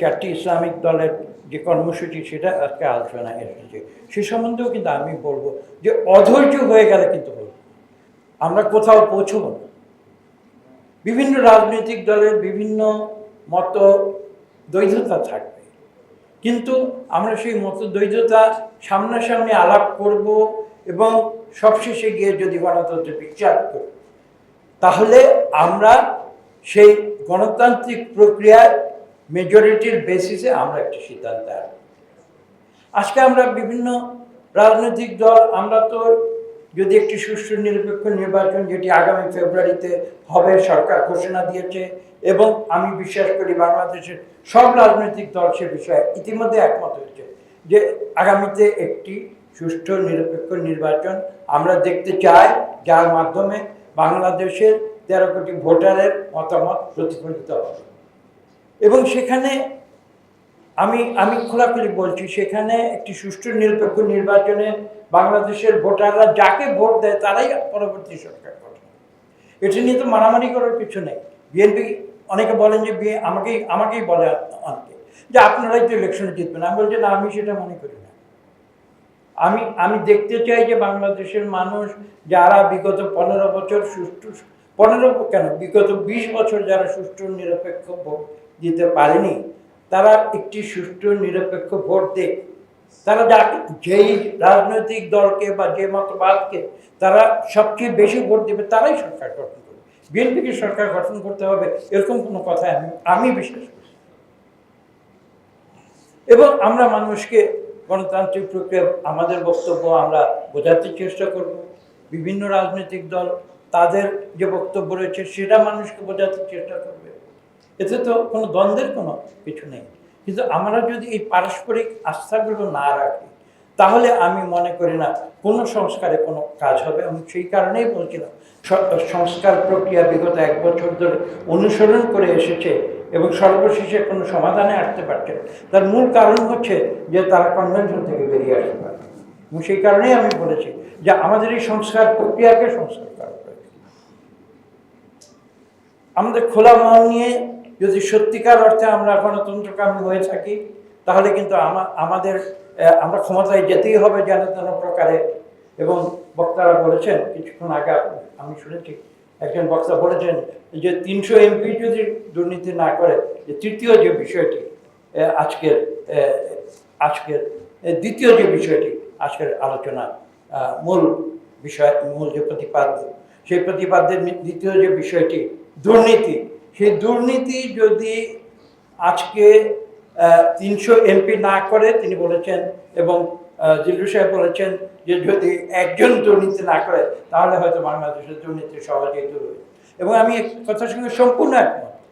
চারটি ইসলামিক দলের যে কর্মসূচি সেটা আজকে আলোচনায় এসেছে সে সম্বন্ধেও কিন্তু আমি বলবো যে অধৈর্য হয়ে গেলে কিন্তু আমরা কোথাও পৌঁছব না। বিভিন্ন রাজনৈতিক দলের বিভিন্ন মত দ্বৈধতা থাকবে, কিন্তু আমরা সেই মত দ্বৈধতা সামনাসামনি আলাপ করব এবং সবশেষে গিয়ে যদি গণতন্ত্রের বিচার করি তাহলে আমরা সেই গণতান্ত্রিক প্রক্রিয়ায় মেজরিটির বেসিসে আমরা একটি সিদ্ধান্ত আসব। আজকে আমরা বিভিন্ন রাজনৈতিক দল আমরা তো যদি একটি সুষ্ঠু নিরপেক্ষ নির্বাচন যেটি আগামী ফেব্রুয়ারিতে হবে সরকার ঘোষণা দিয়েছে এবং আমি বিশ্বাস করি বাংলাদেশের সব রাজনৈতিক দল সে বিষয়ে ইতিমধ্যে একমত হয়েছে যে আগামীতে একটি সুষ্ঠু নিরপেক্ষ নির্বাচন আমরা দেখতে চাই, যার মাধ্যমে বাংলাদেশের 13 কোটি ভোটারের মতামত প্রতিফলিত হবে। এবং সেখানে আমি খোলাখুলি বলছি, সেখানে একটি সুষ্ঠু নিরপেক্ষ নির্বাচনে বাংলাদেশের ভোটাররা যাকে ভোট দেয় তারাই পরবর্তী সরকার গঠন। এটা নিয়ে তো মারামারি করার কিছু নেই। বিএনপি অনেকে বলেন যে আমাকেই বলে অনেকে যে আপনারাই তো ইলেকশনে জিতবেন। আমি বলছি না, আমি সেটা মনে করি না। আমি দেখতে চাই যে বাংলাদেশের মানুষ যারা বিগত 15 বছর সুষ্ঠু, 15 কেন, বিগত 20 বছর যারা সুষ্ঠু নিরপেক্ষ ভোট দিতে পারেনি তারা একটি সুষ্ঠু নিরপেক্ষ ভোট দেয়। তারা যেই রাজনৈতিক দলকে বা যে মতবাদকে তারা সবচেয়ে বেশি ভোট দেবে তারাই সরকার গঠন করবে। বিএনপিকে সরকার গঠন করতে হবে এরকম কোনো কথা আমি বিশ্বাস করি। এবং আমরা মানুষকে গণতান্ত্রিক প্রক্রিয়া আমাদের বক্তব্য আমরা বোঝাতে চেষ্টা করব। বিভিন্ন রাজনৈতিক দল তাদের যে বক্তব্য রয়েছে সেটা মানুষকে বোঝাতে চেষ্টা করবে। এতে তো কোনো দ্বন্দ্বের কোনো কিছু নেই। কিন্তু আমরা যদি এই পারস্পরিক আস্থাগুলো না রাখি তাহলে আমি মনে করি না কোনো সংস্কারে কোনো কাজ হবে। এবং সেই কারণেই বলছিলাম সংস্কার প্রক্রিয়া বিগত 1 বছর ধরে অনুসরণ করে এসেছে এবং সর্বশেষে কোনো সমাধানে আসতে পারছে না। তার মূল কারণ হচ্ছে যে তারা কনভেনশন থেকে বেরিয়ে আসতে পারে। এবং সেই কারণেই আমি বলেছি যে আমাদের এই সংস্কার প্রক্রিয়াকে সংস্কার করা প্রয়োজন। আমাদের খোলা মন নিয়ে যদি সত্যিকার অর্থে আমরা গণতন্ত্রকামী হয়ে থাকি তাহলে কিন্তু আমরা ক্ষমতায় যেতেই হবে যেন তেন প্রকারে। এবং বক্তারা বলেছেন, কিছুক্ষণ আগে আমি শুনেছি একজন বক্তা বলেছেন যে 300 এমপি যদি দুর্নীতি না করে, যে তৃতীয় যে বিষয়টি আজকের দ্বিতীয় যে বিষয়টি আজকের আলোচনা মূল বিষয়, মূল যে প্রতিপাদ্য, সেই প্রতিপাদ্যের দ্বিতীয় যে বিষয়টি দুর্নীতি, সেই দুর্নীতি যদি আজকে 300 এমপি না করে, তিনি বলেছেন এবং জিল্লু সাহেব বলেছেন যে যদি একজন দুর্নীতি না করে তাহলে হয়তো বাংলাদেশের দুর্নীতি সহজেই দূর হবে। এবং আমি কথার সঙ্গে সম্পূর্ণ একমত।